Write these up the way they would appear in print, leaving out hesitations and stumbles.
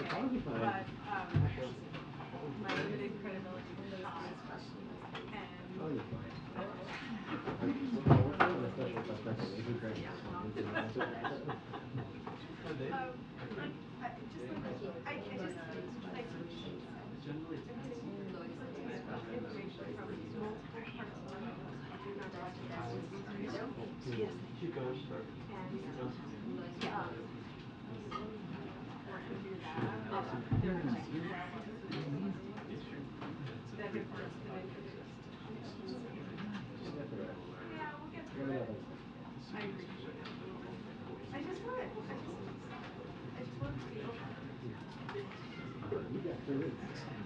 but my limited credibility with those kind of questions and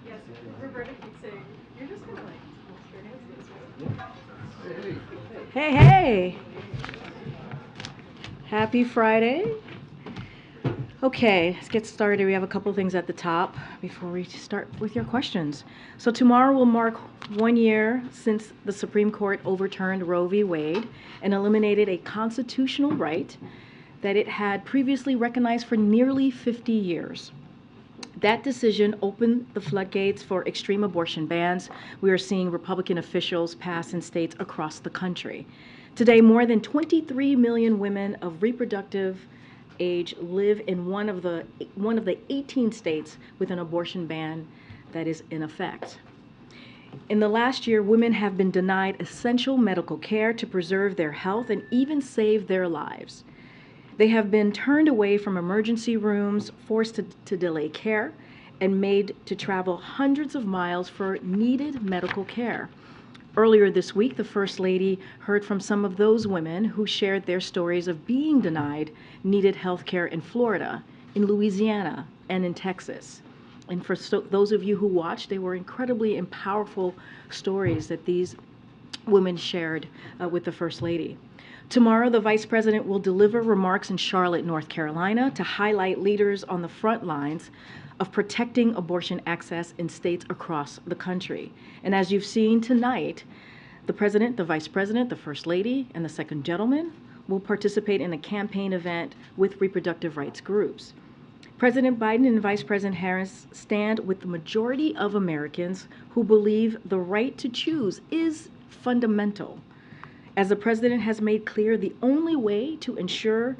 yes, Roberta keeps saying, you're just gonna like experience this, right? Hey, hey! Happy Friday. Okay, let's get started. We have a couple things at the top before we start with your questions. So tomorrow will mark 1 year since the Supreme Court overturned Roe v. Wade and eliminated a constitutional right that it had previously recognized for nearly 50 years. That decision opened the floodgates for extreme abortion bans we are seeing Republican officials pass in states across the country. Today, more than 23 million women of reproductive age live in one of the 18 states with an abortion ban that is in effect. In the last year, women have been denied essential medical care to preserve their health and even save their lives. They have been turned away from emergency rooms, forced to delay care, and made to travel hundreds of miles for needed medical care. Earlier this week, the First Lady heard from some of those women who shared their stories of being denied needed health care in Florida, in Louisiana, and in Texas. And for those of you who watched, they were incredibly and powerful stories that these women shared with the First Lady. Tomorrow, the Vice President will deliver remarks in Charlotte, North Carolina, to highlight leaders on the front lines of protecting abortion access in states across the country. And as you've seen tonight, the President, the Vice President, the First Lady, and the Second Gentleman will participate in a campaign event with reproductive rights groups. President Biden and Vice President Harris stand with the majority of Americans who believe the right to choose is fundamental. As the President has made clear, the only way to ensure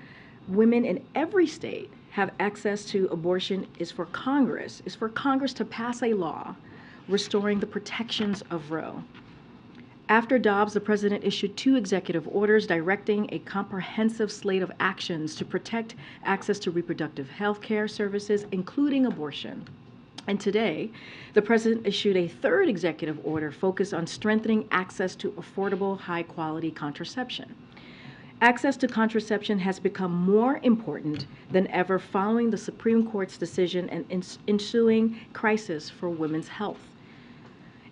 women in every state have access to abortion is for Congress to pass a law restoring the protections of Roe. After Dobbs, the President issued 2 executive orders directing a comprehensive slate of actions to protect access to reproductive health care services, including abortion. And today, the President issued a 3rd executive order focused on strengthening access to affordable, high-quality contraception. Access to contraception has become more important than ever following the Supreme Court's decision and ensuing crisis for women's health.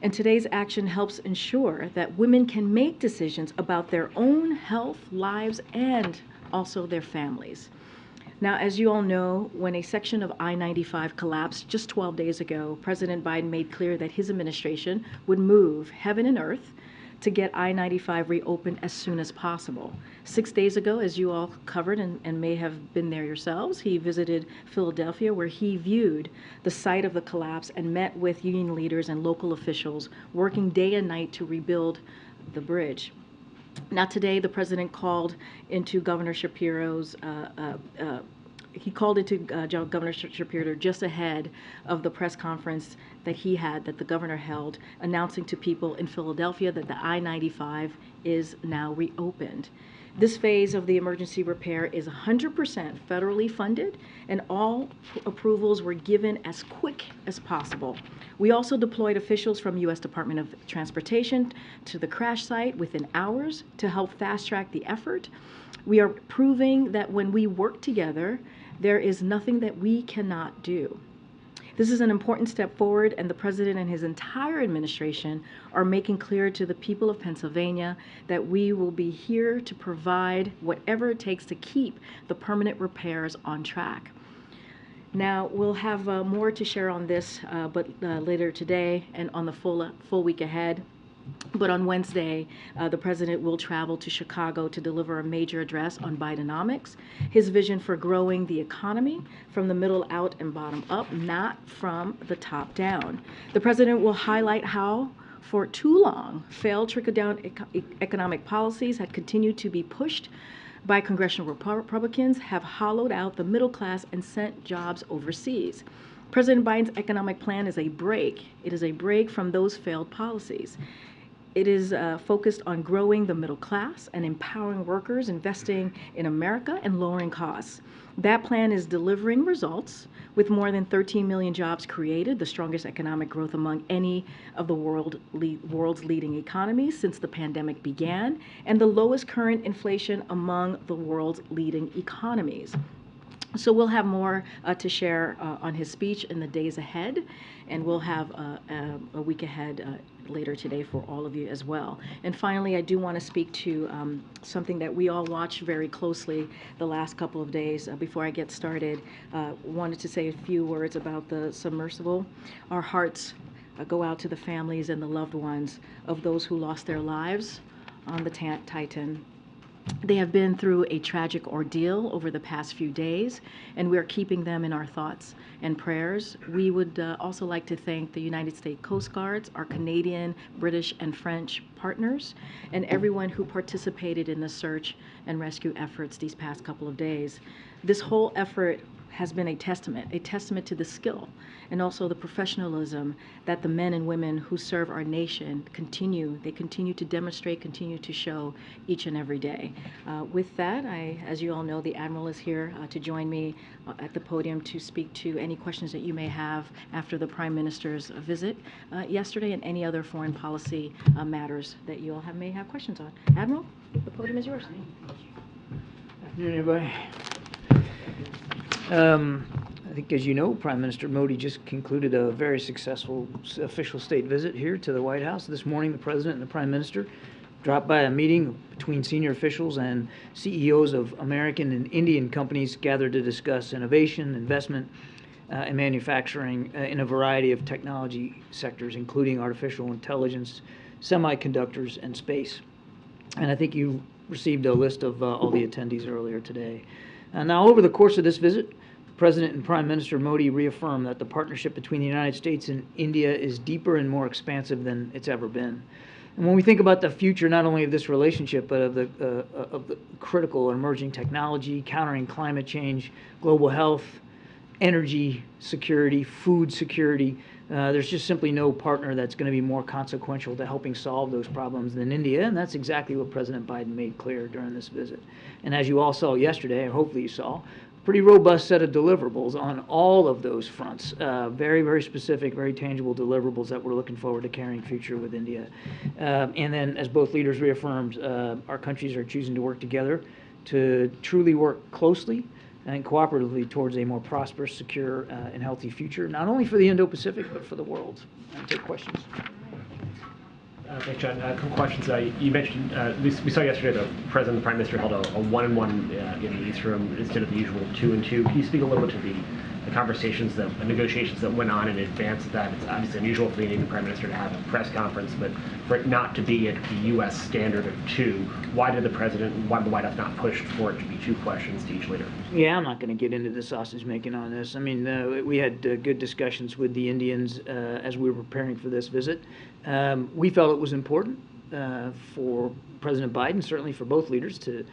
And today's action helps ensure that women can make decisions about their own health, lives, and also their families. Now, as you all know, when a section of I-95 collapsed just 12 days ago, President Biden made clear that his administration would move heaven and earth to get I-95 reopened as soon as possible. 6 days ago, as you all covered and may have been there yourselves, he visited Philadelphia, where he viewed the site of the collapse and met with union leaders and local officials working day and night to rebuild the bridge. Now today, the President called into Governor Shapiro's Governor Shapiro just ahead of the press conference that the governor held, announcing to people in Philadelphia that the I-95 is now reopened. This phase of the emergency repair is 100% federally funded, and all approvals were given as quick as possible. We also deployed officials from U.S. Department of Transportation to the crash site within hours to help fast-track the effort. We are proving that when we work together, there is nothing that we cannot do. This is an important step forward, and the President and his entire administration are making clear to the people of Pennsylvania that we will be here to provide whatever it takes to keep the permanent repairs on track. Now, we'll have more to share on this, but later today and on the full week ahead. But on Wednesday, the president will travel to Chicago to deliver a major address on Bidenomics, his vision for growing the economy from the middle out and bottom up, not from the top down. The president will highlight how, for too long, failed trickle-down economic policies had continued to be pushed by congressional Republicans, have hollowed out the middle class and sent jobs overseas. President Biden's economic plan is a break. It is a break from those failed policies. It is focused on growing the middle class and empowering workers, investing in America, and lowering costs. That plan is delivering results with more than 13 million jobs created, the strongest economic growth among any of the world's leading economies since the pandemic began, and the lowest current inflation among the world's leading economies. So we'll have more to share on his speech in the days ahead, and we'll have a week ahead later today for all of you as well. And finally, I do want to speak to something that we all watched very closely the last couple of days. Before I get started, wanted to say a few words about the Submersible. Our hearts go out to the families and the loved ones of those who lost their lives on the Titan. They have been through a tragic ordeal over the past few days, and we are keeping them in our thoughts and prayers. We would also like to thank the United States Coast Guards, our Canadian, British, and French partners, and everyone who participated in the search and rescue efforts these past couple of days. This whole effort has been a testament to the skill and also the professionalism that the men and women who serve our nation continue to demonstrate, continue to show each and every day. With that, as you all know, the Admiral is here to join me at the podium to speak to any questions that you may have after the Prime Minister's visit yesterday and any other foreign policy matters that you all may have questions on. Admiral, the podium is yours. Afternoon, everybody. I think, as you know, Prime Minister Modi just concluded a very successful official state visit here to the White House. This morning, the President and the Prime Minister dropped by a meeting between senior officials and CEOs of American and Indian companies gathered to discuss innovation, investment, and manufacturing in a variety of technology sectors, including artificial intelligence, semiconductors, and space. And I think you received a list of all the attendees earlier today. Now, over the course of this visit, President and Prime Minister Modi reaffirmed that the partnership between the United States and India is deeper and more expansive than it's ever been. And when we think about the future, not only of this relationship, but of the critical and emerging technology, countering climate change, global health, energy security, food security, there's just simply no partner that's going to be more consequential to helping solve those problems than India, and that's exactly what President Biden made clear during this visit. And as you all saw yesterday, or hopefully you saw, pretty robust set of deliverables on all of those fronts. Very, very specific, very tangible deliverables that we're looking forward to carrying future with India. And then, as both leaders reaffirmed, our countries are choosing to work together to truly work closely and cooperatively towards a more prosperous, secure, and healthy future, not only for the Indo-Pacific, but for the world. I'll take questions. Thanks, John. A couple questions. You mentioned, we saw yesterday the President and the Prime Minister held a one-on-one in the East Room instead of the usual two-and-two. Can you speak a little bit to the conversations, the negotiations that went on in advance of that? It's obviously unusual for the Indian Prime Minister to have a press conference, but for it not to be at the U.S. standard of two, why did the President, why did the White House not push for it to be two questions to each leader? Yeah, I'm not going to get into the sausage making on this. I mean, we had good discussions with the Indians as we were preparing for this visit. We felt it was important for President Biden, certainly for both leaders, to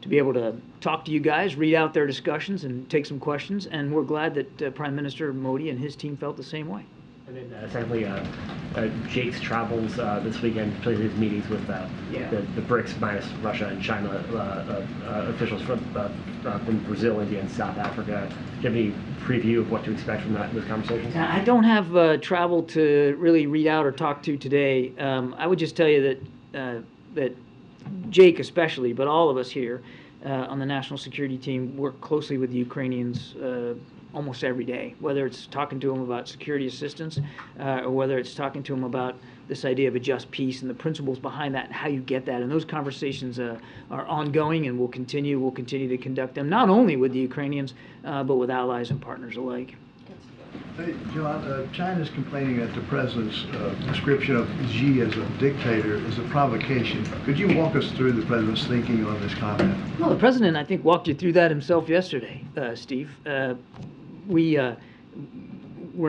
be able to talk to you guys, read out their discussions, and take some questions. And we're glad that Prime Minister Modi and his team felt the same way. And then secondly, Jake's travels this weekend, particularly his meetings with the BRICS minus Russia and China officials from Brazil, India, and South Africa. Do you have any preview of what to expect from those conversations? I don't have travel to really read out or talk to today. I would just tell you that Jake especially, but all of us here on the national security team work closely with the Ukrainians almost every day, whether it's talking to them about security assistance or whether it's talking to them about this idea of a just peace and the principles behind that and how you get that. And those conversations are ongoing, and we'll continue to conduct them, not only with the Ukrainians, but with allies and partners alike. Hey, John, China's complaining that the president's description of Xi as a dictator is a provocation. Could you walk us through the president's thinking on this comment? Well, the president, I think, walked you through that himself yesterday, Steve. We're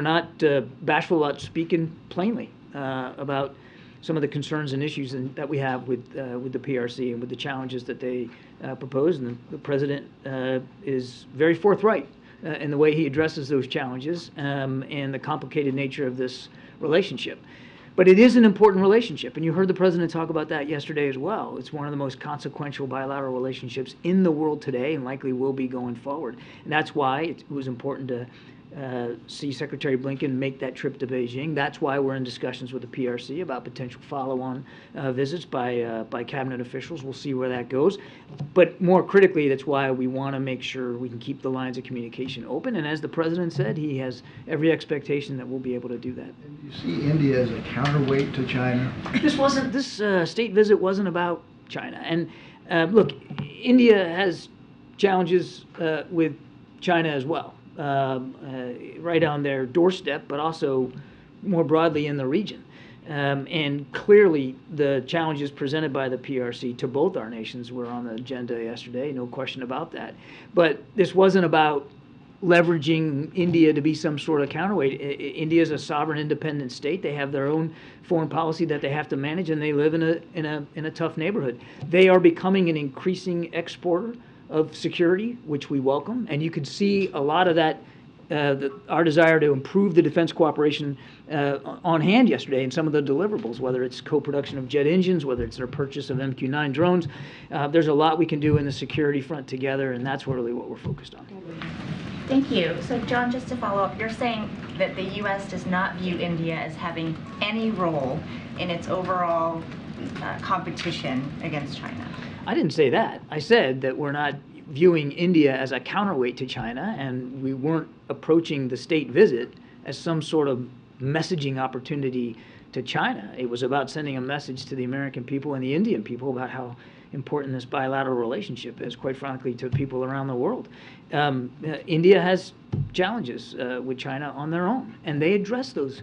not bashful about speaking plainly about some of the concerns and issues that we have with the PRC and with the challenges that they propose. And the president is very forthright in the way he addresses those challenges and the complicated nature of this relationship. But it is an important relationship, and you heard the president talk about that yesterday as well. It's one of the most consequential bilateral relationships in the world today and likely will be going forward. And that's why it was important to see Secretary Blinken make that trip to Beijing. That's why we're in discussions with the PRC about potential follow-on visits by cabinet officials. We'll see where that goes. But more critically, that's why we want to make sure we can keep the lines of communication open. And as the president said, he has every expectation that we'll be able to do that. And you see India as a counterweight to China? This state visit wasn't about China. And look, India has challenges with China as well. Right on their doorstep, but also more broadly in the region. And clearly, the challenges presented by the PRC to both our nations were on the agenda yesterday, no question about that. But this wasn't about leveraging India to be some sort of counterweight. India is a sovereign, independent state. They have their own foreign policy that they have to manage, and they live in a tough neighborhood. They are becoming an increasing exporter of security, which we welcome, and you could see a lot of that, our desire to improve the defense cooperation on hand yesterday in some of the deliverables, whether it's co-production of jet engines, whether it's their purchase of MQ-9 drones. There's a lot we can do in the security front together, and that's really what we're focused on. Thank you. So, John, just to follow up, you're saying that the U.S. does not view India as having any role in its overall competition against China. I didn't say that. I said that we're not viewing India as a counterweight to China, and we weren't approaching the state visit as some sort of messaging opportunity to China. It was about sending a message to the American people and the Indian people about how important this bilateral relationship is, quite frankly, to people around the world. India has challenges with China on their own, and they address those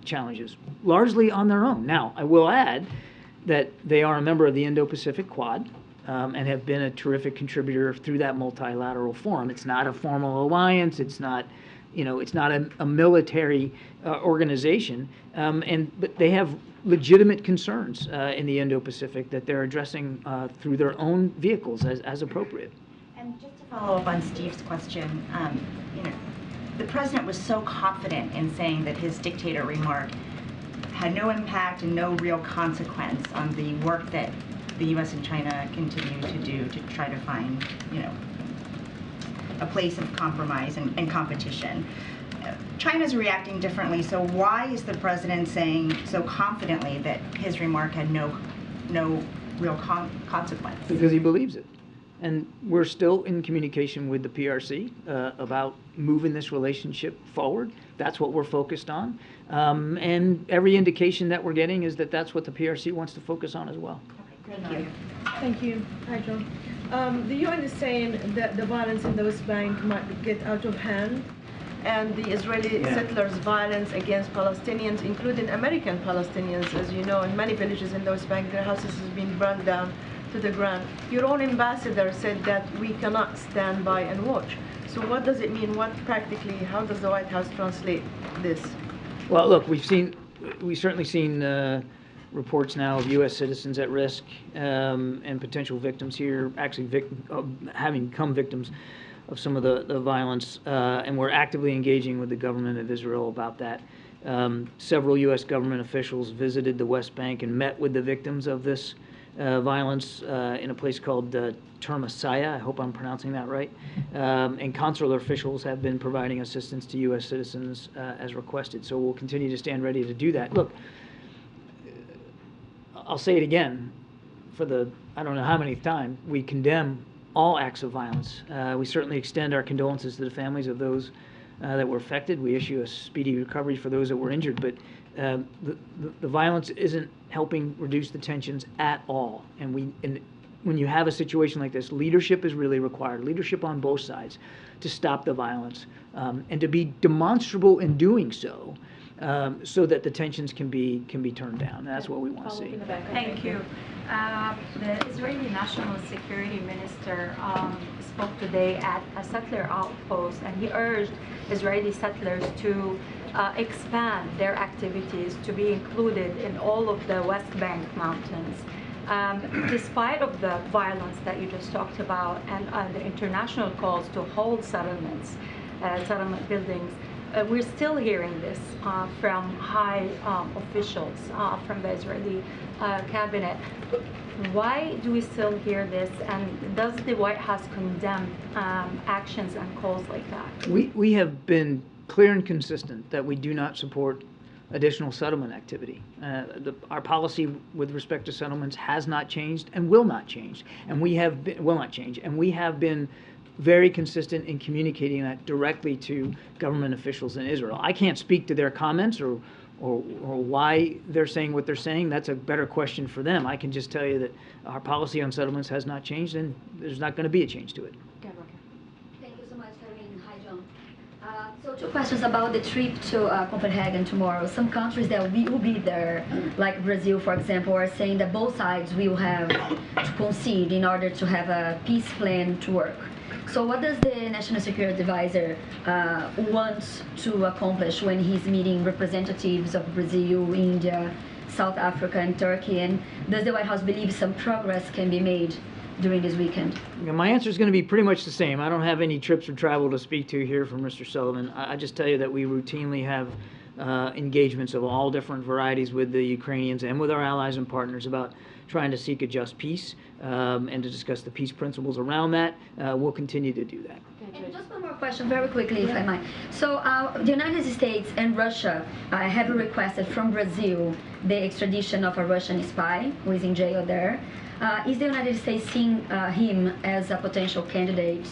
challenges largely on their own. Now, I will add that they are a member of the Indo-Pacific Quad and have been a terrific contributor through that multilateral forum. It's not a formal alliance. It's not, it's not a military organization. But they have legitimate concerns in the Indo-Pacific that they're addressing through their own vehicles as appropriate. And just to follow up on Steve's question, the president was so confident in saying that his dictator remark had no impact and no real consequence on the work that the U.S. and China continue to do to try to find, a place of compromise and competition. China's reacting differently, so why is the president saying so confidently that his remark had no real consequence? Because he believes it. And we're still in communication with the PRC about moving this relationship forward. That's what we're focused on. And every indication that we're getting is that that's what the PRC wants to focus on as well. Okay, thank you. Thank you. Hi, John. The UN is saying that the violence in the West Bank might get out of hand, and the Israeli settlers' violence against Palestinians, including American Palestinians, as you know, in many villages in the West Bank, their houses have been burned down to the ground. Your own ambassador said that we cannot stand by and watch. So what does it mean? How does the White House translate this? Well, look, we've certainly seen reports now of U.S. citizens at risk and potential victims here, actually having become victims of some of the violence, and we're actively engaging with the government of Israel about that. Several U.S. government officials visited the West Bank and met with the victims of this violence in a place called Termasaya. I hope I'm pronouncing that right. And consular officials have been providing assistance to U.S. citizens as requested. So we'll continue to stand ready to do that. Look, I'll say it again for the I don't know how many time. We condemn all acts of violence. We certainly extend our condolences to the families of those that were affected. We issue a speedy recovery for those that were injured. But the violence isn't helping reduce the tensions at all. And when you have a situation like this, leadership is really required, leadership on both sides to stop the violence, and to be demonstrable in doing so, so that the tensions can be turned down. That's what we want to see. Thank you. The Israeli National Security Minister spoke today at a settler outpost, and he urged Israeli settlers to expand their activities to be included in all of the West Bank mountains. Despite of the violence that you just talked about and the international calls to hold settlements, settlement buildings, we're still hearing this from high officials from the Israeli cabinet. Why do we still hear this, and does the White House condemn actions and calls like that? We have been clear and consistent that we do not support additional settlement activity. Our policy with respect to settlements has not changed and will not change, and we have been very consistent in communicating that directly to government officials in Israel. I can't speak to their comments or why they're saying what they're saying. That's a better question for them. I can just tell you that our policy on settlements has not changed, and there's not going to be a change to it. Thank you so much, Karine. Hi, John. So 2 questions about the trip to Copenhagen tomorrow. Some countries that will be there, like Brazil, for example, are saying that both sides will have to concede in order to have a peace plan to work. So what does the National Security Advisor want to accomplish when he's meeting representatives of Brazil, India, South Africa, and Turkey? And does the White House believe some progress can be made during this weekend? My answer is going to be pretty much the same. I don't have any trips or travel to speak to here from Mr. Sullivan. I just tell you that we routinely have engagements of all different varieties with the Ukrainians and with our allies and partners about trying to seek a just peace and to discuss the peace principles around that. We'll continue to do that. And just one more question very quickly, if I might. So the United States and Russia have requested from Brazil the extradition of a Russian spy who is in jail there. Is the United States seeing him as a potential candidate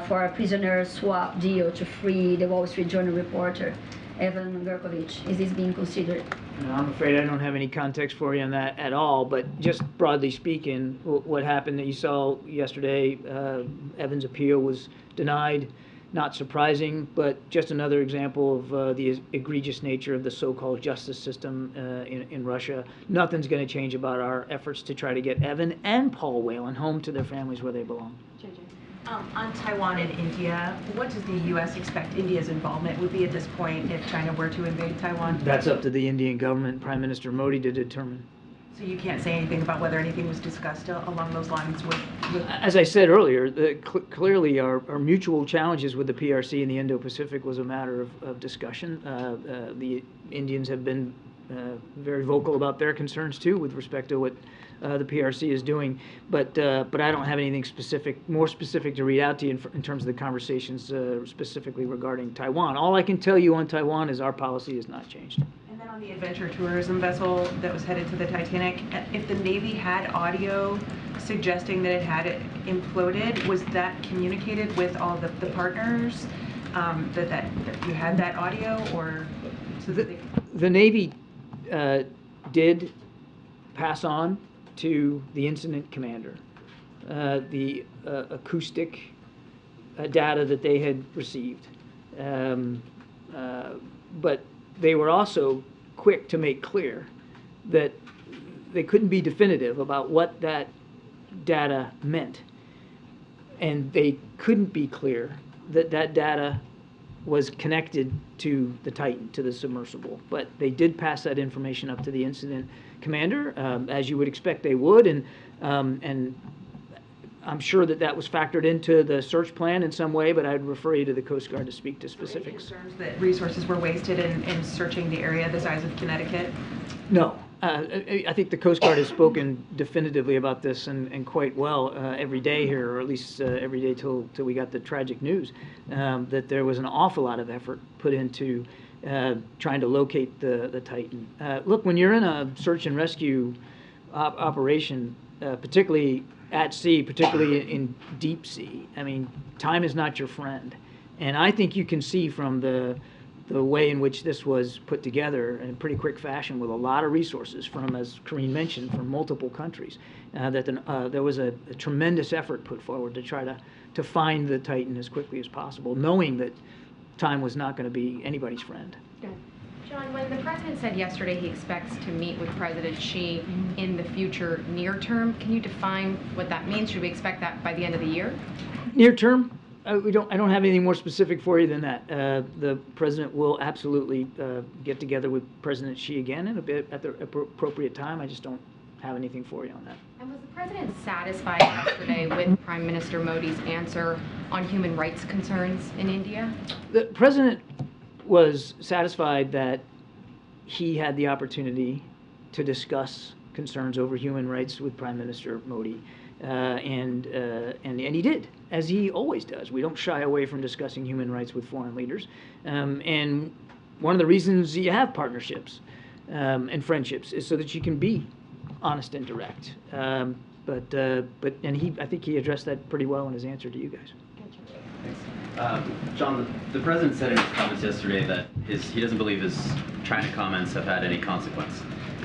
for a prisoner swap deal to free the Wall Street Journal reporter, Evan Gershkovich? Is this being considered? No, I'm afraid I don't have any context for you on that at all, but just broadly speaking, what happened that you saw yesterday, Evan's appeal was denied. Not surprising, but just another example of the egregious nature of the so-called justice system in Russia. Nothing's going to change about our efforts to try to get Evan and Paul Whelan home to their families where they belong. On Taiwan and India, what does the U.S. expect India's involvement would be at this point if China were to invade Taiwan? That's up to the Indian government, Prime Minister Modi, to determine. So you can't say anything about whether anything was discussed along those lines with... As I said earlier, clearly our mutual challenges with the PRC in the Indo-Pacific was a matter of discussion. The Indians have been very vocal about their concerns too with respect to what the PRC is doing, but I don't have anything more specific to read out to you in terms of the conversations specifically regarding Taiwan. All I can tell you on Taiwan is our policy has not changed. And then on the adventure tourism vessel that was headed to the Titanic, if the Navy had audio suggesting that it had imploded, was that communicated with all the partners, that you had that audio, or... So that the Navy did pass on to the incident commander the acoustic data that they had received. But they were also quick to make clear that they couldn't be definitive about what that data meant. And they couldn't be clear that that data was connected to the Titan, to the submersible. But they did pass that information up to the incident commander, as you would expect they would, and I'm sure that was factored into the search plan in some way, but I'd refer you to the Coast Guard to speak to specifics. Concerns that resources were wasted in searching the area the size of Connecticut? No. I think the Coast Guard has spoken definitively about this and quite well every day here, or at least every day till we got the tragic news, that there was an awful lot of effort put into trying to locate the Titan. Look, when you're in a search and rescue operation, particularly at sea, particularly in deep sea, I mean, time is not your friend. And I think you can see from the the way in which this was put together in pretty quick fashion with a lot of resources from, as Karine mentioned, from multiple countries, that there was a tremendous effort put forward to try to find the Titan as quickly as possible, knowing that time was not going to be anybody's friend. John, when the president said yesterday he expects to meet with President Xi in the future near term, can you define what that means? Should we expect that by the end of the year? Near term, I don't have anything more specific for you than that. The president will absolutely get together with President Xi again in a bit at the appropriate time. I just don't have anything for you on that. And was the president satisfied yesterday with Prime Minister Modi's answer on human rights concerns in India? The president was satisfied that he had the opportunity to discuss concerns over human rights with Prime Minister Modi, and he did, as he always does. We don't shy away from discussing human rights with foreign leaders, and one of the reasons you have partnerships and friendships is so that you can be honest and direct. I think he addressed that pretty well in his answer to you guys. John, the president said in his comments yesterday that he doesn't believe his China comments have had any consequence.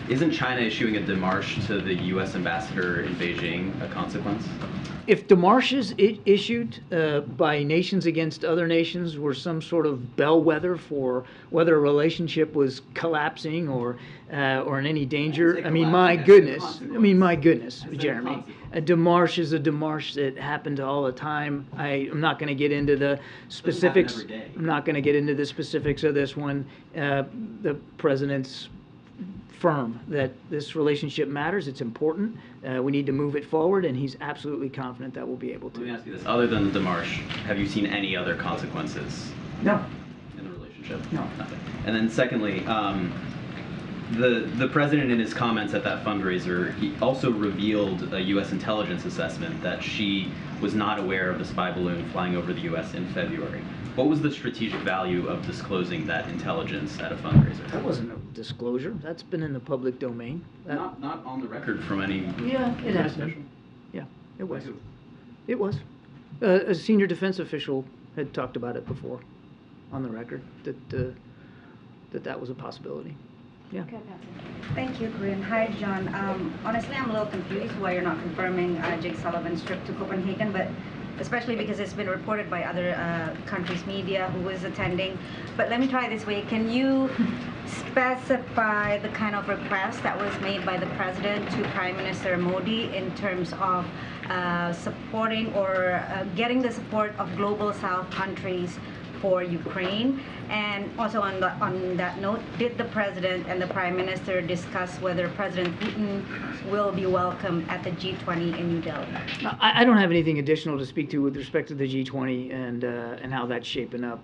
Isn't China issuing a démarche to the U.S. ambassador in Beijing a consequence? If démarches issued by nations against other nations were some sort of bellwether for whether a relationship was collapsing or in any danger, I mean, my goodness, Jeremy, a démarche is a démarche that happened all the time. I'm not going to get into the specifics. I'm not going to get into the specifics of this one. The president's firm that this relationship matters. It's important. We need to move it forward, and he's absolutely confident that we'll be able to. Let me ask you this. Other than the démarche, have you seen any other consequences? No. In the relationship? No. Nothing. And then secondly, the president in his comments at that fundraiser, he also revealed a U.S. intelligence assessment that she was not aware of the spy balloon flying over the U.S. in February. What was the strategic value of disclosing that intelligence at a fundraiser? That wasn't a disclosure. That's been in the public domain. Not on the record from any... Yeah, it has been. Yeah, it was. It was. A senior defense official had talked about it before on the record, that was a possibility. Yeah. Thank you, Karine. Hi, John. Honestly, I'm a little confused why you're not confirming Jake Sullivan's trip to Copenhagen, but especially because it's been reported by other countries' media who is attending. But let me try this way. Can you specify the kind of request that was made by the president to Prime Minister Modi in terms of supporting or getting the support of Global South countries for Ukraine? And also on that note, did the President and the Prime Minister discuss whether President Putin will be welcome at the G20 in New Delhi? I don't have anything additional to speak to with respect to the G20 and how that's shaping up.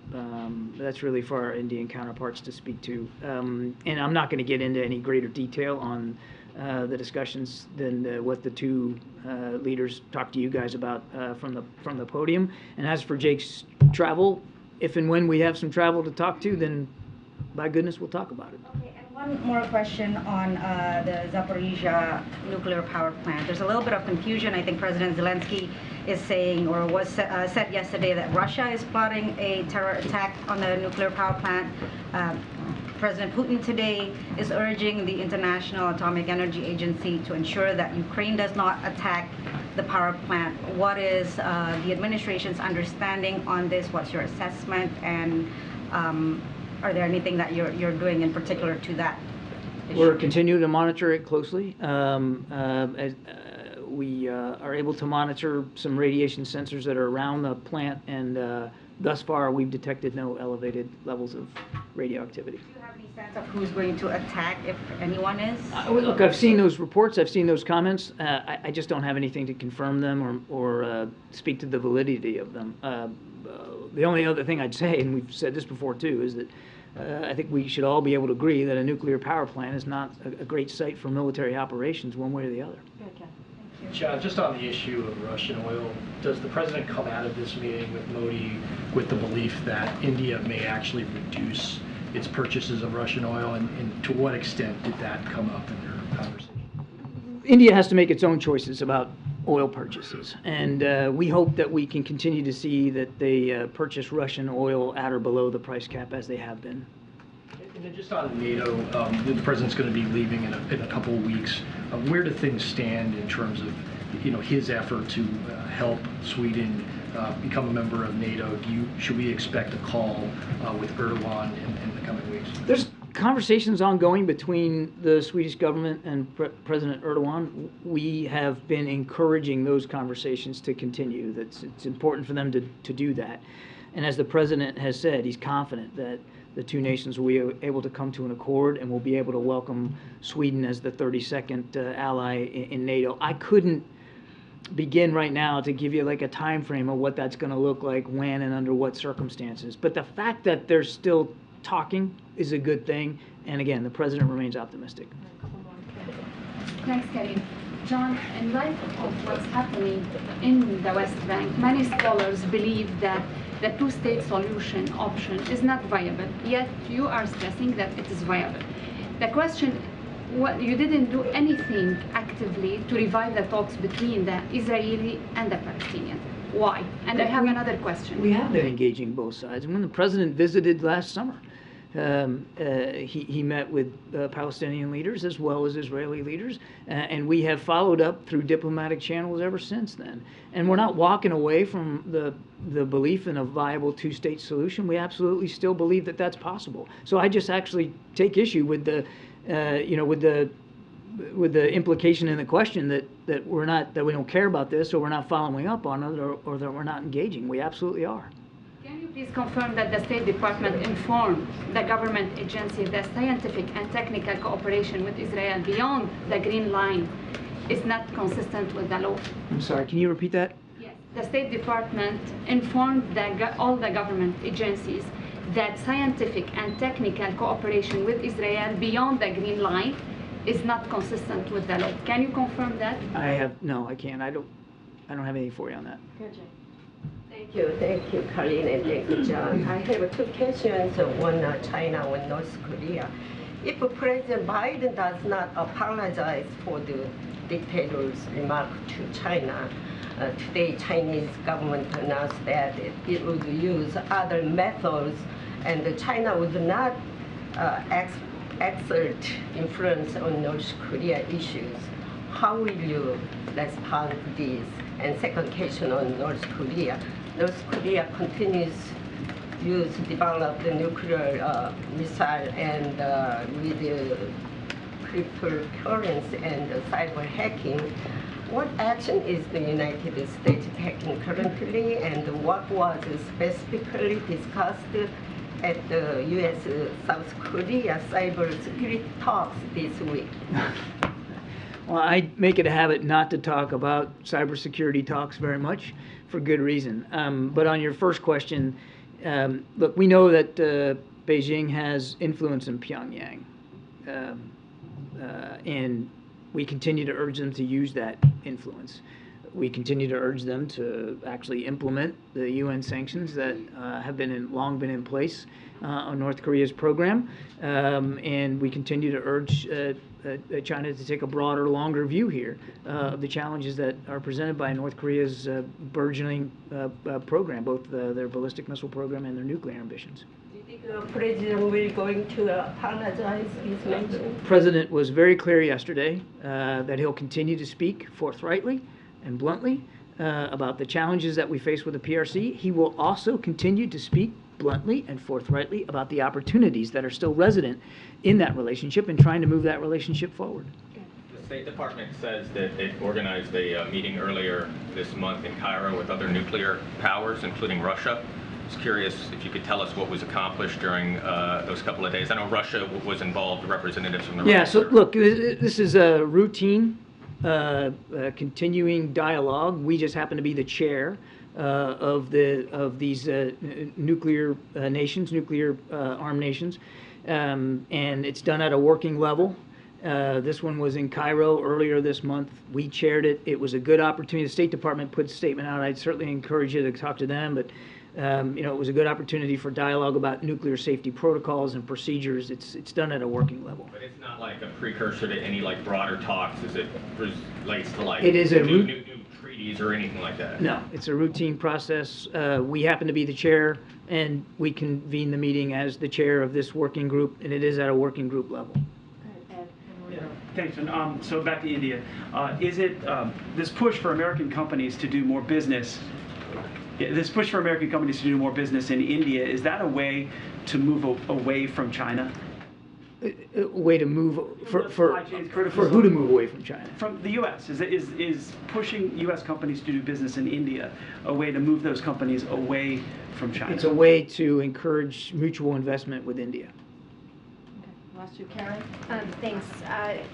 That's really for our Indian counterparts to speak to. And I'm not going to get into any greater detail on the discussions than what the two leaders talked to you guys about from the podium. And as for Jake's travel, if and when we have some travel to talk to, then by goodness, we'll talk about it. Okay, and one more question on the Zaporizhzhia nuclear power plant. There's a little bit of confusion. I think President Zelensky is saying, or was said yesterday, that Russia is plotting a terror attack on the nuclear power plant. President Putin today is urging the International Atomic Energy Agency to ensure that Ukraine does not attack the power plant. What is the administration's understanding on this? What's your assessment? And are there anything that you're doing in particular to that issue? We're continuing to monitor it closely. We are able to monitor some radiation sensors that are around the plant, and thus far we've detected no elevated levels of radioactivity. Do you have any sense of who's going to attack, if anyone is? Look, I've seen those reports, I've seen those comments. I just don't have anything to confirm them or speak to the validity of them. The only other thing I'd say, and we've said this before too, is that I think we should all be able to agree that a nuclear power plant is not a great site for military operations one way or the other. John, just on the issue of Russian oil, does the president come out of this meeting with Modi with the belief that India may actually reduce its purchases of Russian oil, and to what extent did that come up in their conversation? India has to make its own choices about oil purchases. And we hope that we can continue to see that they purchase Russian oil at or below the price cap as they have been. And then just on NATO, the president's going to be leaving in a couple of weeks. Where do things stand in terms of, his effort to help Sweden become a member of NATO? Should we expect a call with Erdogan in the coming weeks? There's conversations ongoing between the Swedish government and President Erdogan. We have been encouraging those conversations to continue. It's important for them to do that. And as the president has said, he's confident that the two nations will be able to come to an accord and will be able to welcome Sweden as the 32nd ally in NATO. I couldn't begin right now to give you like a time frame of what that's going to look like, when and under what circumstances. But the fact that they're still talking is a good thing. And again, the president remains optimistic. Thanks, Karine. John, in light of what's happening in the West Bank, many scholars believe that the two-state solution option is not viable, yet you are stressing that it is viable. The question, you didn't do anything actively to revive the talks between the Israeli and the Palestinian. Why? And I have another question. We have been engaging both sides. When the president visited last summer, he met with Palestinian leaders as well as Israeli leaders, and we have followed up through diplomatic channels ever since then. And we're not walking away from the belief in a viable two-state solution. We absolutely still believe that that's possible. So I just actually take issue with the, with the implication in the question that we don't care about this, or we're not following up on it, or that we're not engaging. We absolutely are. Can you please confirm that the State Department informed the government agency that scientific and technical cooperation with Israel beyond the Green Line is not consistent with the law? I'm sorry, can you repeat that? Yes. The State Department informed all the government agencies that scientific and technical cooperation with Israel beyond the Green Line is not consistent with the law. Can you confirm that? No, I can't. I don't have anything for you on that. Thank you, Karine, and thank you, John. I have two questions, one China, one North Korea. If President Biden does not apologize for the dictator's remark to China, today Chinese government announced that it would use other methods and China would not exert influence on North Korea issues. How will you respond to this? And second question on North Korea. North Korea continues to develop the nuclear missile and with the cryptocurrency and cyber hacking. What action is the United States taking currently, and what was specifically discussed at the U.S.-South Korea cybersecurity talks this week? Well, I make it a habit not to talk about cybersecurity talks very much, for good reason. But on your first question, look, we know that Beijing has influence in Pyongyang, and we continue to urge them to use that influence. We continue to urge them to actually implement the UN sanctions that have long been in place on North Korea's program, and we continue to urge China to take a broader, longer view here of the challenges that are presented by North Korea's burgeoning program, both their ballistic missile program and their nuclear ambitions. Do you think the President will going to apologize, he's mentioned? The President was very clear yesterday that he'll continue to speak forthrightly and bluntly about the challenges that we face with the PRC. He will also continue to speak bluntly and forthrightly about the opportunities that are still resident in that relationship and trying to move that relationship forward. The State Department says that it organized a meeting earlier this month in Cairo with other nuclear powers, including Russia. I was curious if you could tell us what was accomplished during those couple of days. I know Russia was involved, representatives from the Yeah, so look, this is a routine continuing dialogue. We just happen to be the chair of these nuclear nations, nuclear armed nations, and it's done at a working level. This one was in Cairo earlier this month. We chaired it. It was a good opportunity. The State Department put a statement out. I'd certainly encourage you to talk to them, but it was a good opportunity for dialogue about nuclear safety protocols and procedures. It's done at a working level. But it's not like a precursor to any broader talks as it relates to It is a new fees or anything like that? No, it's a routine process. We happen to be the chair, and we convene the meeting as the chair of this working group, and it is at a working group level. Thanks. And so back to India. Is it this push for American companies to do more business? This push for American companies to do more business in India, is that a way to move away from China? A way to move for who to move away from China? From the U.S. Is pushing U.S. companies to do business in India a way to move those companies away from China? It's a way to encourage mutual investment with India. Last two, Karen. Thanks.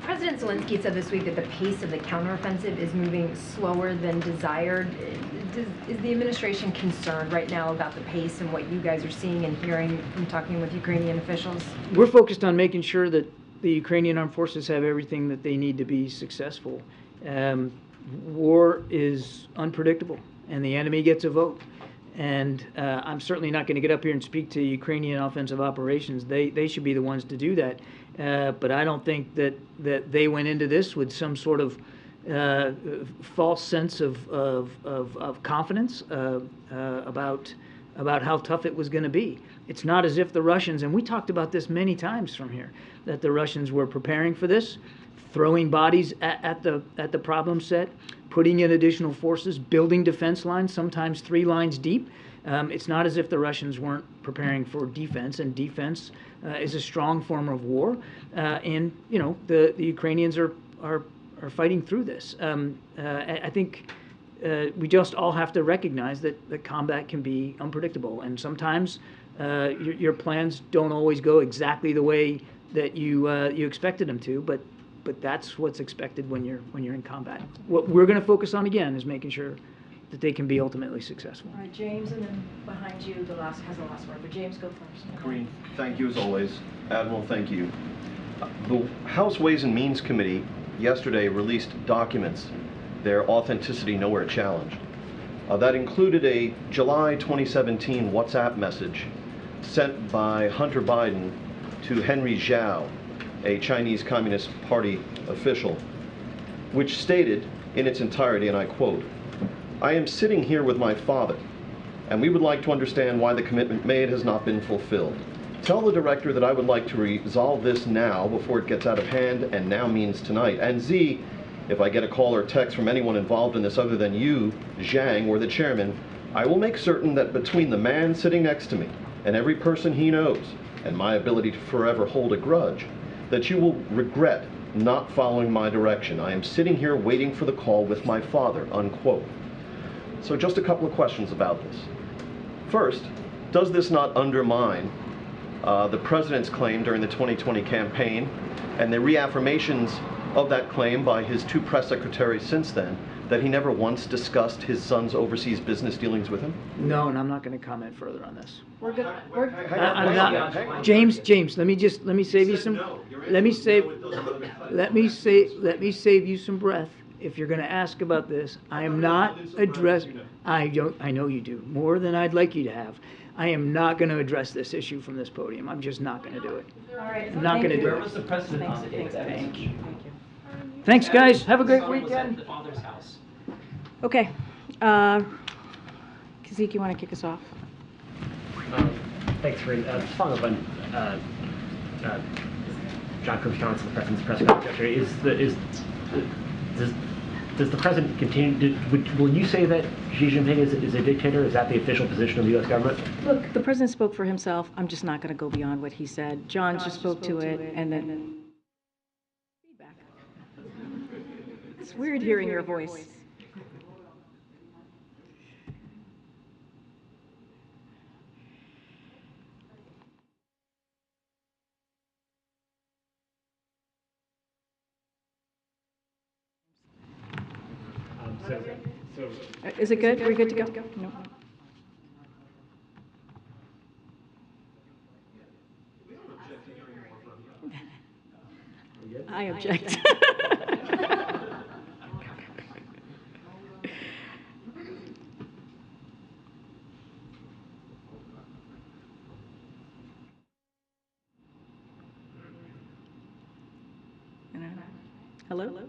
President Zelensky said this week that the pace of the counteroffensive is moving slower than desired. Is the administration concerned right now about the pace and what you guys are seeing and hearing from talking with Ukrainian officials? We're focused on making sure that the Ukrainian armed forces have everything that they need to be successful. War is unpredictable, and the enemy gets a vote. And I'm certainly not going to get up here and speak to Ukrainian offensive operations. They should be the ones to do that. But I don't think that they went into this with some sort of false sense of confidence about how tough it was going to be. It's not as if the Russians, and we talked about this many times from here, that the Russians were preparing for this, throwing bodies at the problem set, putting in additional forces, building defense lines, sometimes 3 lines deep. It's not as if the Russians weren't preparing for defense, and defense is a strong form of war. And you know, the Ukrainians are fighting through this. I think we just all have to recognize that combat can be unpredictable, and sometimes your plans don't always go exactly the way that you expected them to, but that's what's expected when you're in combat. What we're going to focus on again is making sure that they can be ultimately successful. All right, James, and then behind you, has the last word. But James, go first. Karine, thank you as always. Admiral, thank you. The House Ways and Means Committee yesterday released documents, their authenticity nowhere challenged. That included a July 2017 WhatsApp message sent by Hunter Biden to Henry Zhao, a Chinese Communist Party official, which stated in its entirety, and I quote, "I am sitting here with my father, and we would like to understand why the commitment made has not been fulfilled. Tell the director that I would like to resolve this now before it gets out of hand, and now means tonight. And Z, if I get a call or text from anyone involved in this other than you, Zhang, or the chairman, I will make certain that between the man sitting next to me and every person he knows, and my ability to forever hold a grudge, that you will regret not following my direction. I am sitting here waiting for the call with my father," unquote. So just a couple of questions about this. First, does this not undermine the president's claim during the 2020 campaign and the reaffirmations of that claim by his 2 press secretaries since then, that he never once discussed his son's overseas business dealings with him? No, and I'm not going to comment further on this. We're good. I'm not. James, let me save you some. Let me save you some breath. If you're going to ask about this, I am not addressing. I know you do more than I'd like you to have. I am not going to address this issue from this podium. I'm just not going to do it. All right. I'm not going to do it. Where was the president on the day of that Thank you. Thanks, guys. Have a great weekend. The father's house. Okay. Zeke, you want to kick us off? Thanks, Karine. Just following up on John Kirby's comments at the president's press conference yesterday. Does the president continue? Will you say that Xi Jinping is a dictator? Is that the official position of the U.S. government? Look, the president spoke for himself. I'm just not going to go beyond what he said. John just spoke to it, and then feedback. It's weird hearing your voice. Is it good? Are we good to go? No. I object. Hello?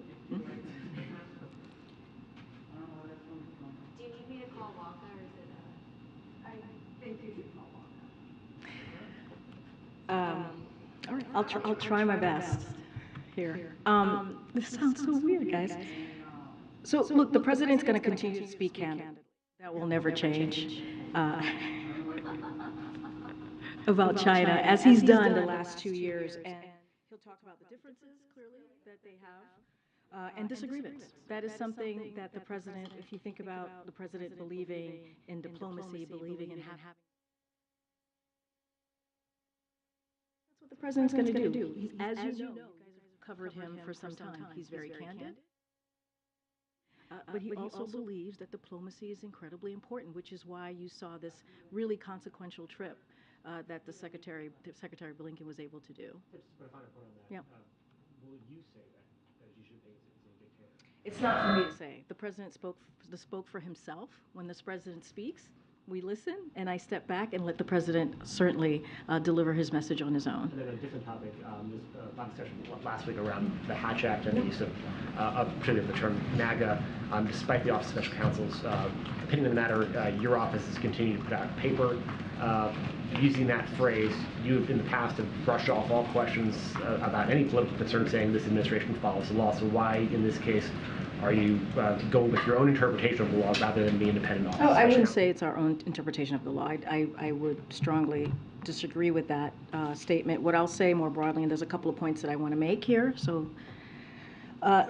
I'll try my best here. This sounds so weird, guys. So look, the president's going to continue to speak candidly. That will never change. About China, as he's done the last 2 years, and he'll talk about the differences clearly that they have, and disagreements. That is something that the president, if you think about the president believing in diplomacy, believing in having. That's what the president's going to do. As you know, you guys have covered him for some time. He's very candid. But he also believes that diplomacy is incredibly important, which is why you saw this really consequential trip that the Secretary Blinken was able to do. Just to put a finer point on that, Yeah. Will you say that Xi Jinping is a dictator? It's not for me to say. The president spoke for himself. When this president speaks, we listen, and I step back and let the president certainly deliver his message on his own. And then a different topic, there's a lot of discussion last week around the Hatch Act and the use of particularly the term MAGA. Despite the Office of Special Counsel's opinion on the matter, your office has continued to put out paper using that phrase. You have in the past have brushed off all questions about any political concern, saying this administration follows the law. So why, in this case, are you going with your own interpretation of the law rather than the independent office? Oh, I wouldn't say it's our own interpretation of the law. I would strongly disagree with that statement. What I'll say more broadly, and there's a couple of points that I want to make here. So,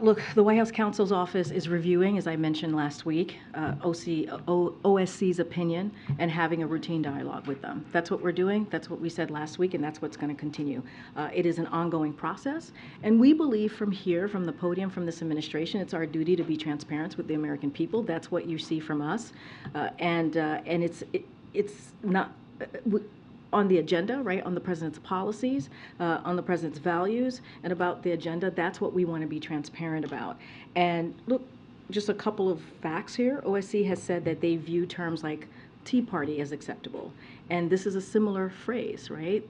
look, the White House counsel's office is reviewing, as I mentioned last week, OSC's opinion and having a routine dialogue with them. That's what we're doing. That's what we said last week, and that's what's going to continue. It is an ongoing process, and we believe from here, from the podium, from this administration, it's our duty to be transparent with the American people. That's what you see from us, and it's not. On the agenda, right, on the president's policies, on the president's values, and about the agenda, that's what we want to be transparent about. And look, just a couple of facts here. OSC has said that they view terms like Tea Party as acceptable. And this is a similar phrase, right?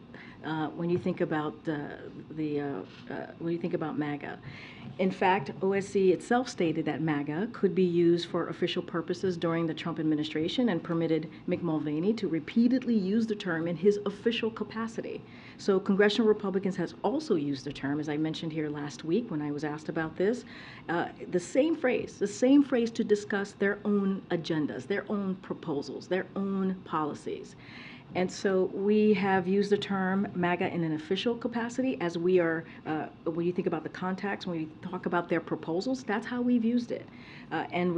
When you think about when you think about MAGA. In fact, OSC itself stated that MAGA could be used for official purposes during the Trump administration and permitted Mick Mulvaney to repeatedly use the term in his official capacity. So congressional Republicans has also used the term, as I mentioned here last week when I was asked about this, the same phrase to discuss their own agendas, their own proposals, their own policies. And so we have used the term MAGA in an official capacity as we are, when you think about the contacts, when we talk about their proposals, that's how we've used it, and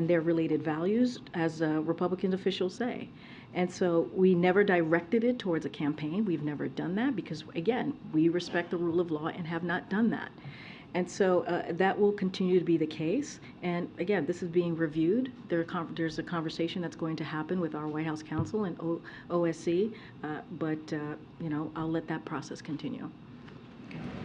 their related values, as Republican officials say. And so we never directed it towards a campaign. We've never done that because, again, we respect the rule of law and have not done that. And so that will continue to be the case. And again, this is being reviewed. There's a conversation that's going to happen with our White House counsel and OSC, but you know, I'll let that process continue.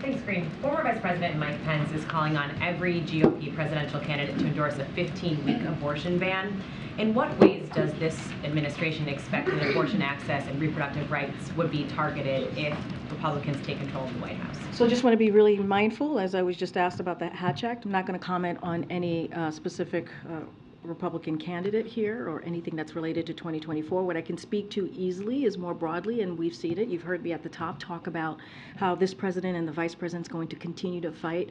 Thanks, Karine. Former Vice President Mike Pence is calling on every GOP presidential candidate to endorse a 15-week abortion ban. In what ways does this administration expect that abortion access and reproductive rights would be targeted if Republicans take control of the White House? So I just want to be really mindful, as I was just asked about the Hatch Act. I'm not going to comment on any specific Republican candidate here or anything that's related to 2024. What I can speak to easily is more broadly, and we've seen it. You've heard me at the top talk about how this president and the vice president is going to continue to fight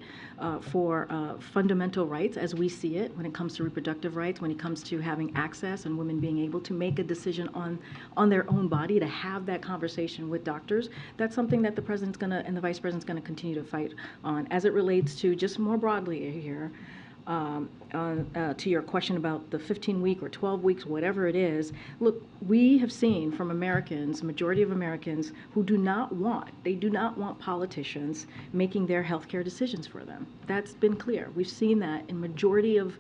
for fundamental rights as we see it when it comes to reproductive rights, when it comes to having access and women being able to make a decision on their own body, to have that conversation with doctors. That's something that the president's going to and the vice president's going to continue to fight on. As it relates to just more broadly here, to your question about the 15-week or 12 weeks, whatever it is, look, we have seen from Americans, majority of Americans, who do not want politicians making their healthcare decisions for them. That's been clear. We've seen that in majority of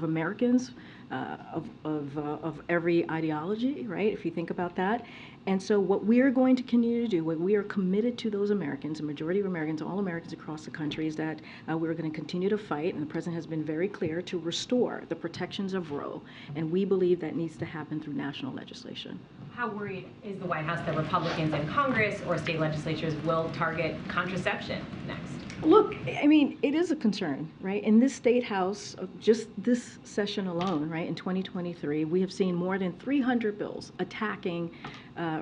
Americans, of every ideology, right? If you think about that. And so what we are going to continue to do, what we are committed to those Americans, a majority of Americans, all Americans across the country, is that we're going to continue to fight, and the president has been very clear, to restore the protections of Roe. And we believe that needs to happen through national legislation. How worried is the White House that Republicans in Congress or state legislatures will target contraception next? Look, I mean, it is a concern, right? In this state house, just this session alone, right, in 2023, we have seen more than 300 bills attacking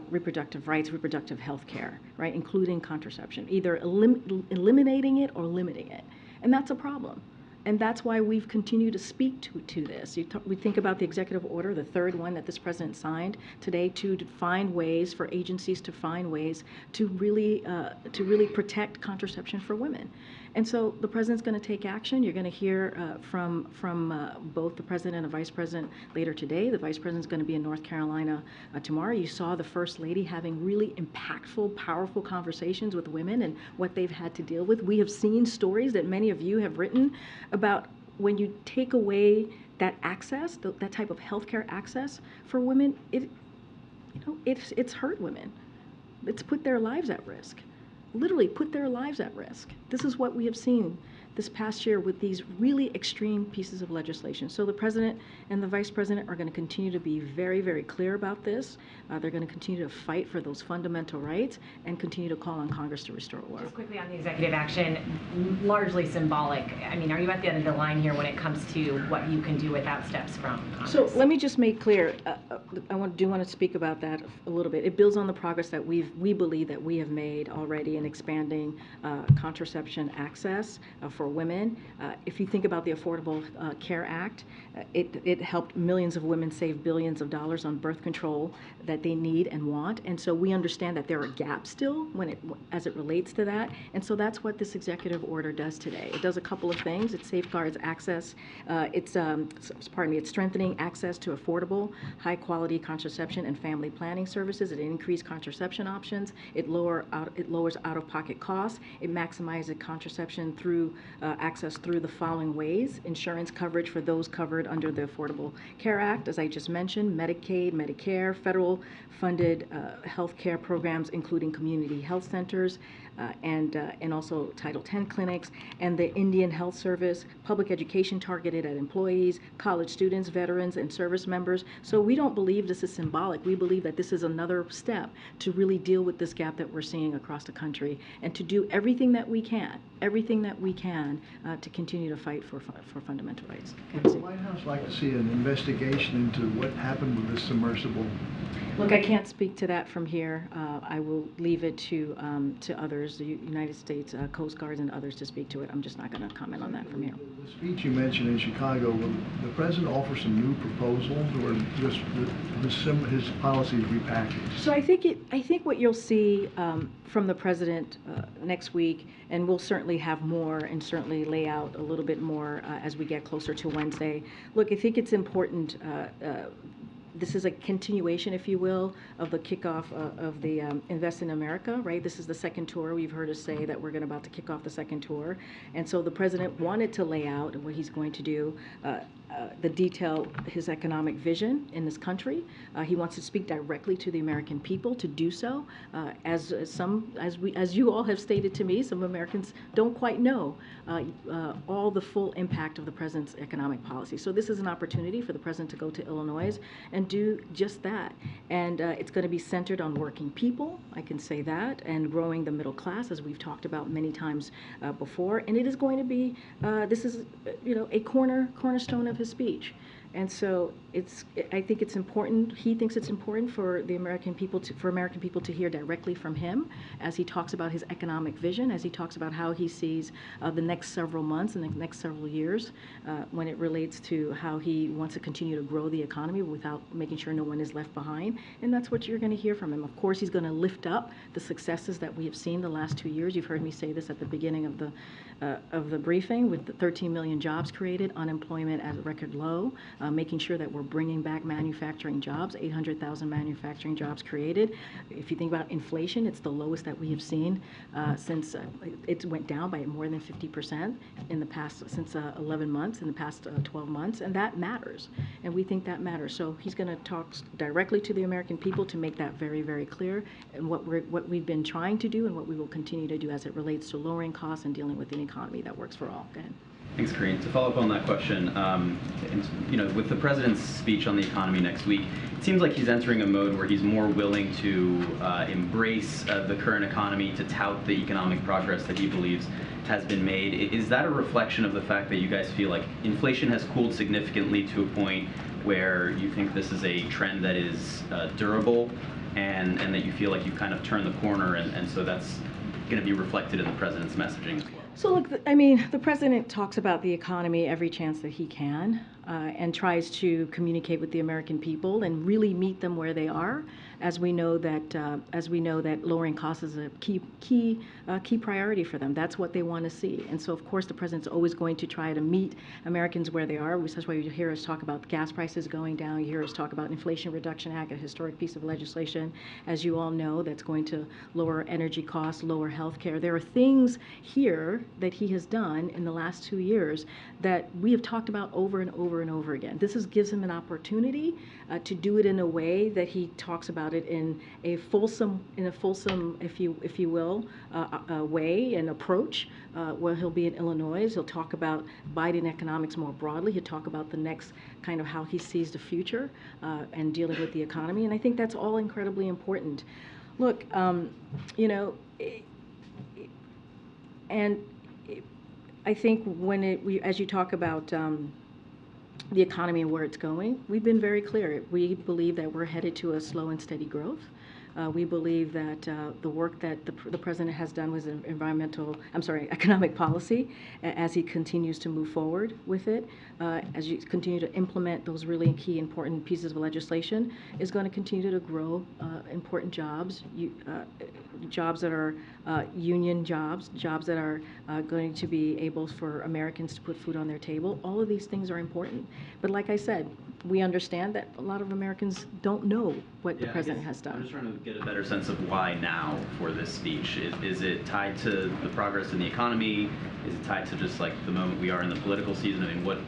reproductive rights, reproductive health care, right, including contraception, either eliminating it or limiting it. And that's a problem. And that's why we've continued to speak to this. We think about the executive order, the third one that this president signed today, to find ways for agencies to find ways to really protect contraception for women. And so the president's going to take action. You're going to hear from both the president and the vice president later today. The vice president's going to be in North Carolina tomorrow. You saw the first lady having really impactful, powerful conversations with women and what they've had to deal with. We have seen stories that many of you have written about when you take away that access, that type of healthcare access for women. It's hurt women. It's put their lives at risk. Literally put their lives at risk. This is what we have seen this past year with these really extreme pieces of legislation. So the president and the vice president are going to continue to be very, very clear about this. They're going to continue to fight for those fundamental rights and continue to call on Congress to restore order. Just quickly on the executive action, largely symbolic. I mean, are you at the end of the line here when it comes to what you can do without steps from Congress? So let me just make clear, I do want to speak about that a little bit. It builds on the progress that we believe that we have made already in expanding contraception access for women. If you think about the Affordable Care Act, it helped millions of women save billions of dollars on birth control that they need and want. And so we understand that there are gaps still as it relates to that. And so that's what this executive order does today. It does a couple of things. It safeguards access. It's strengthening access to affordable, high-quality contraception and family planning services. It increases contraception options. It lowers out-of-pocket costs. It maximizes contraception through access through the following ways: insurance coverage for those covered under the Affordable Care Act, as I just mentioned, Medicaid, Medicare, federal funded health care programs, including community health centers, and also Title X clinics, and the Indian Health Service, public education targeted at employees, college students, veterans, and service members. So we don't believe this is symbolic. We believe that this is another step to really deal with this gap that we're seeing across the country, and to do everything that we can to continue to fight for fundamental rights. Would the White House like to see an investigation into what happened with this submersible? Look, I can't speak to that from here. I will leave it to others, the United States Coast Guards and others, to speak to it. I'm just not going to comment on that from here. The speech you mentioned in Chicago, will the president offer some new proposals, or just his policies repackaged? So I think what you'll see from the president next week, and we'll certainly have more and certainly lay out a little bit more as we get closer to Wednesday. Look, I think it's important. This is a continuation, if you will, of the kickoff of the Invest in America, right? This is the second tour. We've heard us say that we're about to kick off the second tour. And so the president wanted to lay out what he's going to do, the detail, his economic vision in this country. He wants to speak directly to the American people to do so. As you all have stated to me, some Americans don't quite know all the full impact of the president's economic policy. So this is an opportunity for the president to go to Illinois and do just that. And it's going to be centered on working people, I can say that, and growing the middle class, as we've talked about many times before. And it is going to be, this is, a cornerstone of his speech. And so I think it's important. He thinks it's important for the American people to hear directly from him as he talks about his economic vision, as he talks about how he sees the next several months and the next several years when it relates to how he wants to continue to grow the economy without making sure no one is left behind. And that's what you're going to hear from him. Of course, he's going to lift up the successes that we have seen the last 2 years. You've heard me say this at the beginning of the briefing, with the 13 million jobs created, unemployment at a record low, making sure that we're bringing back manufacturing jobs, 800,000 manufacturing jobs created. If you think about inflation, it's the lowest that we have seen since it went down by more than 50% in the past, since 11 months, in the past 12 months, and that matters. And we think that matters. So he's going to talk directly to the American people to make that very, very clear, and what we've been trying to do and what we will continue to do as it relates to lowering costs and dealing with an economy that works for all. Go ahead. Thanks, Karine. To follow up on that question, with the president's speech on the economy next week, it seems like he's entering a mode where he's more willing to embrace the current economy, to tout the economic progress that he believes has been made. Is that a reflection of the fact that you guys feel like inflation has cooled significantly to a point where you think this is a trend that is durable? and that you feel like you kind of turned the corner, and so that's going to be reflected in the president's messaging as well? So look, I mean, the president talks about the economy every chance that he can, and tries to communicate with the American people and really meet them where they are, as we know that lowering costs is a key priority for them. That's what they want to see, and so of course the president's always going to try to meet Americans where they are. That's why you hear us talk about gas prices going down. You hear us talk about Inflation Reduction Act, a historic piece of legislation, as you all know, that's going to lower energy costs, lower health care. There are things here that he has done in the last 2 years that we have talked about over and over and over again. This gives him an opportunity to do it in a way that he talks about it in a fulsome, if you will, way and approach. Where he'll be in Illinois, he'll talk about Biden economics more broadly. He'll talk about the next kind of how he sees the future and dealing with the economy. And I think that's all incredibly important. Look, you know, and I think as you talk about the economy and where it's going, we've been very clear. We believe that we're headed to a slow and steady growth. We believe that the work that the president has done with economic policy, as he continues to move forward with it, as you continue to implement those really key important pieces of legislation, is going to continue to grow important jobs, jobs that are union jobs, jobs that are going to be able for Americans to put food on their table. All of these things are important. But like I said, we understand that a lot of Americans don't know what the president has done. I'm just trying to get a better sense of why now for this speech. Is it tied to the progress in the economy? Is it tied to just like the moment we are in the political season? I mean, what?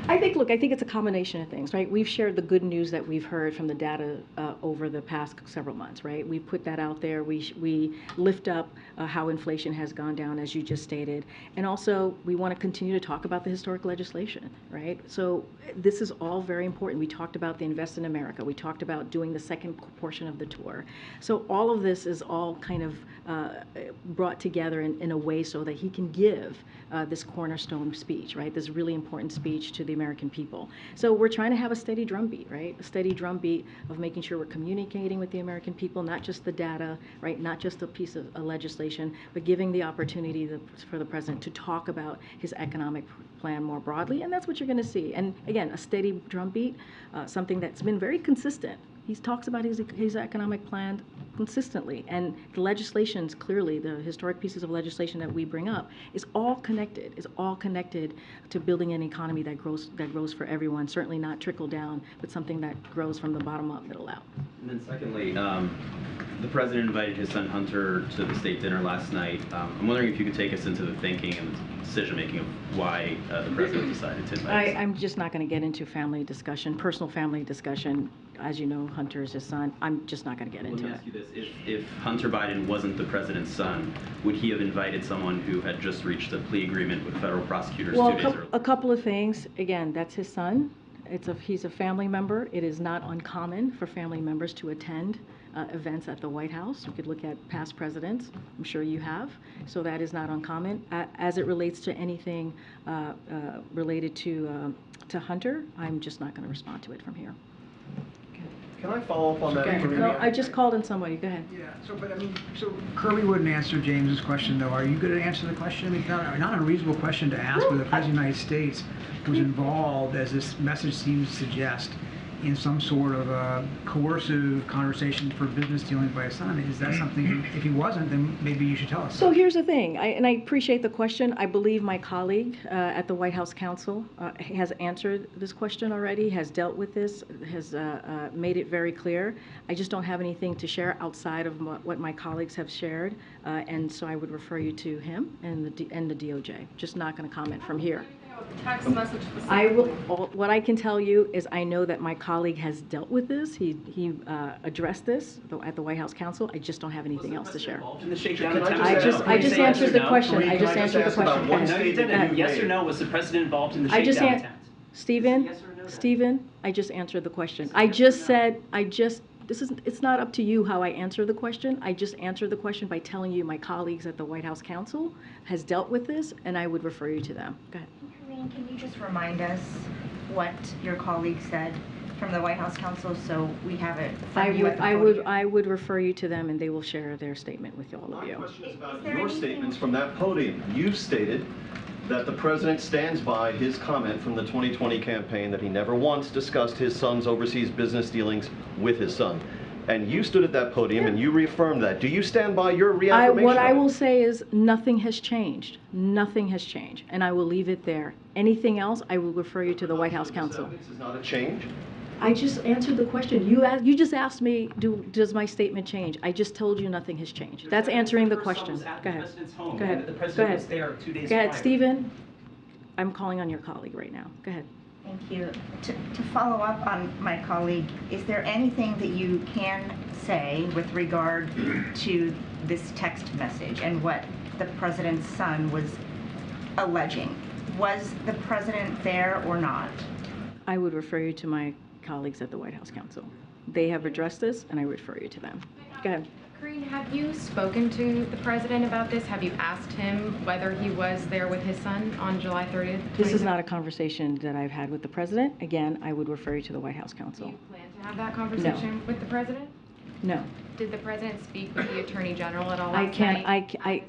I think it's a combination of things, right? We've shared the good news that we've heard from the data over the past several months, right? We put that out there. We lift up how inflation has gone down, as you just stated. And also, we want to continue to talk about the historic legislation, right? So this is all very important. We talked about the Invest in America. We talked about doing the second portion of the tour. So all of this is all kind of brought together in a way so that he can give this cornerstone speech, right? This really important speech to the American people. So we're trying to have a steady drumbeat, right? A steady drumbeat of making sure we're communicating with the American people, not just the data, right? Not just a piece of legislation, but giving the opportunity for the president to talk about his economic plan more broadly, and that's what you're going to see. And again, a steady drumbeat, something that's been very consistent. He talks about his economic plan consistently, and the legislations, clearly, the historic pieces of legislation that we bring up, is all connected to building an economy that grows for everyone, certainly not trickle down, but something that grows from the bottom up, middle out. And then secondly, the president invited his son Hunter to the state dinner last night. I'm wondering if you could take us into the thinking and the decision-making of why the president decided to invite his son. I'm just not going to get into family discussion, personal family discussion. As you know, Hunter is his son. I'm just not going to get into it. Let me ask you this. If Hunter Biden wasn't the president's son, would he have invited someone who had just reached a plea agreement with federal prosecutors 2 days earlier? A couple of things. Again, that's his son. He's a family member. It is not uncommon for family members to attend events at the White House. You could look at past presidents. I'm sure you have. So that is not uncommon. As it relates to anything related to Hunter, I'm just not going to respond to it from here. Can I follow up on that? No, I just called in somebody. Go ahead. Yeah. So Kirby wouldn't answer James's question, though. Are you going to answer the question? I mean, it's not an unreasonable question to ask whether the President of the United States was involved, as this message seems to suggest, in some sort of a coercive conversation for business dealings by his son. Is that something, if he wasn't, then maybe you should tell us. So here's the thing, and I appreciate the question. I believe my colleague at the White House Counsel has answered this question already, has dealt with this, has made it very clear. I just don't have anything to share outside of what my colleagues have shared, and so I would refer you to him and the DOJ. Just not going to comment from here. Text message What I can tell you is I know that my colleague has dealt with this. He addressed this at the White House Counsel. I just don't have anything else to share. I just answered the question. I just answered the question. No, you didn't. Yes or no, was the president involved in the shakedown attempt? Stephen, I just answered the question. It's not up to you how I answer the question. I just answered the question by telling you my colleagues at the White House Counsel has dealt with this, and I would refer you to them. Go ahead. Can you just remind us what your colleague said from the White House counsel, so we have it I from you would, at the I would, podium? I would refer you to them, and they will share their statement with all of you. Question is about your statements from that podium. You've stated that the president stands by his comment from the 2020 campaign that he never once discussed his son's overseas business dealings with his son. And you stood at that podium and you reaffirmed that. Do you stand by your reaffirmation? What I of it? will say is nothing has changed. Nothing has changed, and I will leave it there. Anything else, I will refer you to the White House counsel. This is not a change? I just answered the question. You just asked me, does my statement change? I just told you nothing has changed. That's answering the question. Go ahead. Go ahead. The Go president was ahead. there 2 days Go ahead, prior. Stephen. I'm calling on your colleague right now. Go ahead. Thank you. To follow up on my colleague, is there anything that you can say with regard to this text message and what the president's son was alleging? Was the president there or not? I would refer you to my colleagues at the White House counsel. They have addressed this, and I refer you to them. Go ahead. Karine, have you spoken to the president about this? Have you asked him whether he was there with his son on July 30th? This is not a conversation that I've had with the president. Again, I would refer you to the White House counsel. Do you plan to have that conversation with the president? No. Did the president speak with the attorney general at all I last can't. night?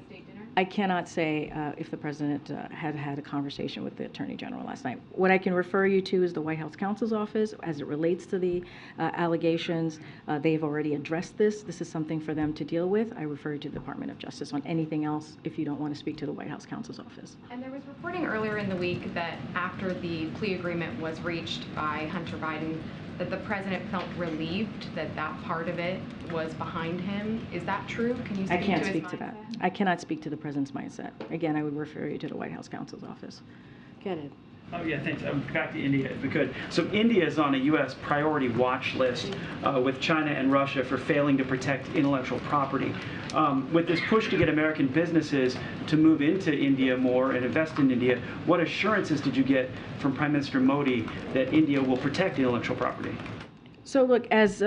I cannot say if the president had had a conversation with the attorney general last night. What I can refer you to is the White House counsel's office as it relates to the allegations. They've already addressed this. This is something for them to deal with. I refer you to the Department of Justice on anything else if you don't want to speak to the White House counsel's office. And there was reporting earlier in the week that after the plea agreement was reached by Hunter Biden, that the president felt relieved that that part of it was behind him. Is that true? Can you speak I can't to speak his to that. mindset? I cannot speak to the president's mindset. Again, I would refer you to the White House counsel's office. Get it. Oh, yeah, thanks. Back to India, if we could. So India is on a U.S. priority watch list with China and Russia for failing to protect intellectual property. With this push to get American businesses to move into India more and invest in India, what assurances did you get from Prime Minister Modi that India will protect intellectual property? So look, as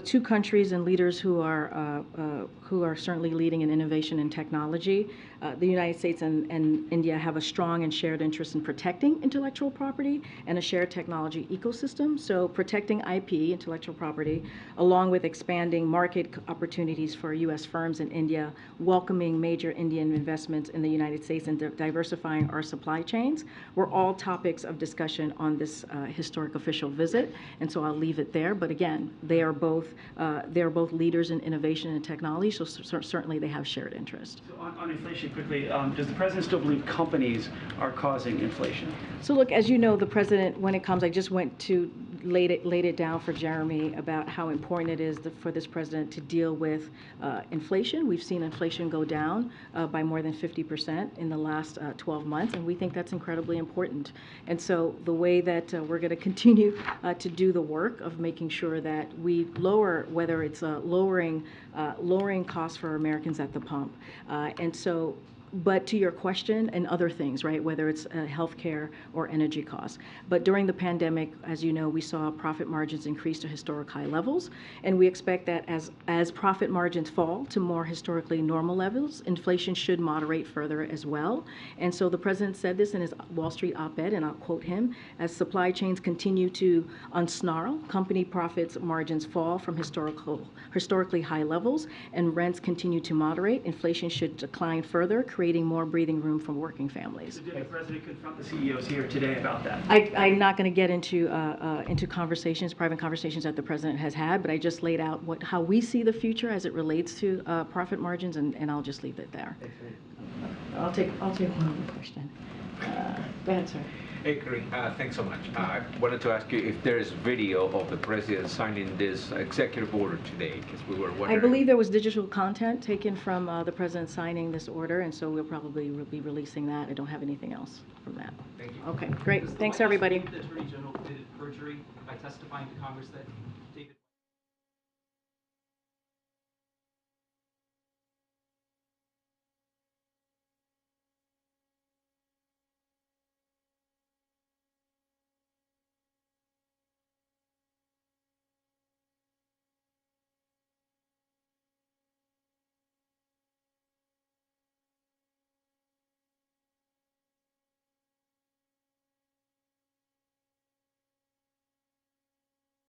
two countries and leaders who are certainly leading in innovation and technology, the United States and India have a strong and shared interest in protecting intellectual property and a shared technology ecosystem. So protecting IP, intellectual property, along with expanding market opportunities for U.S. firms in India, welcoming major Indian investments in the United States, and diversifying our supply chains were all topics of discussion on this historic official visit. And so I'll leave it there. But again, they are both leaders in innovation and technology, so certainly they have shared interest. So on inflation, quickly, does the president still believe companies are causing inflation? So look, as you know, the president, when it comes, I just went to laid it down for Jeremy about how important it is for this president to deal with inflation. We've seen inflation go down by more than 50% in the last 12 months, and we think that's incredibly important. And so the way that we're going to continue to do the work of making sure that we lower, whether it's lowering costs for Americans at the pump, and so. But to your question, and other things, right, whether it's healthcare or energy costs. But during the pandemic, as you know, we saw profit margins increase to historic high levels, and we expect that as profit margins fall to more historically normal levels, inflation should moderate further as well. And so the president said this in his Wall Street op-ed, and I'll quote him: as supply chains continue to unsnarl, company profits margins fall from historically high levels, and rents continue to moderate, inflation should decline further, creating more breathing room for working families. So did the president confront the CEOs here today about that? I'm not going to get into private conversations that the president has had, but I just laid out how we see the future as it relates to profit margins, and I'll just leave it there. I'll take one more question. Go ahead, sir. Hey, Karine, thanks so much. I wanted to ask you if there is video of the president signing this executive order today, because we were wondering. I believe there was digital content taken from the president signing this order, and so we'll probably be releasing that. I don't have anything else from that. Thank you. Okay, great. Thanks, everybody. The Attorney General committed perjury by testifying to Congress that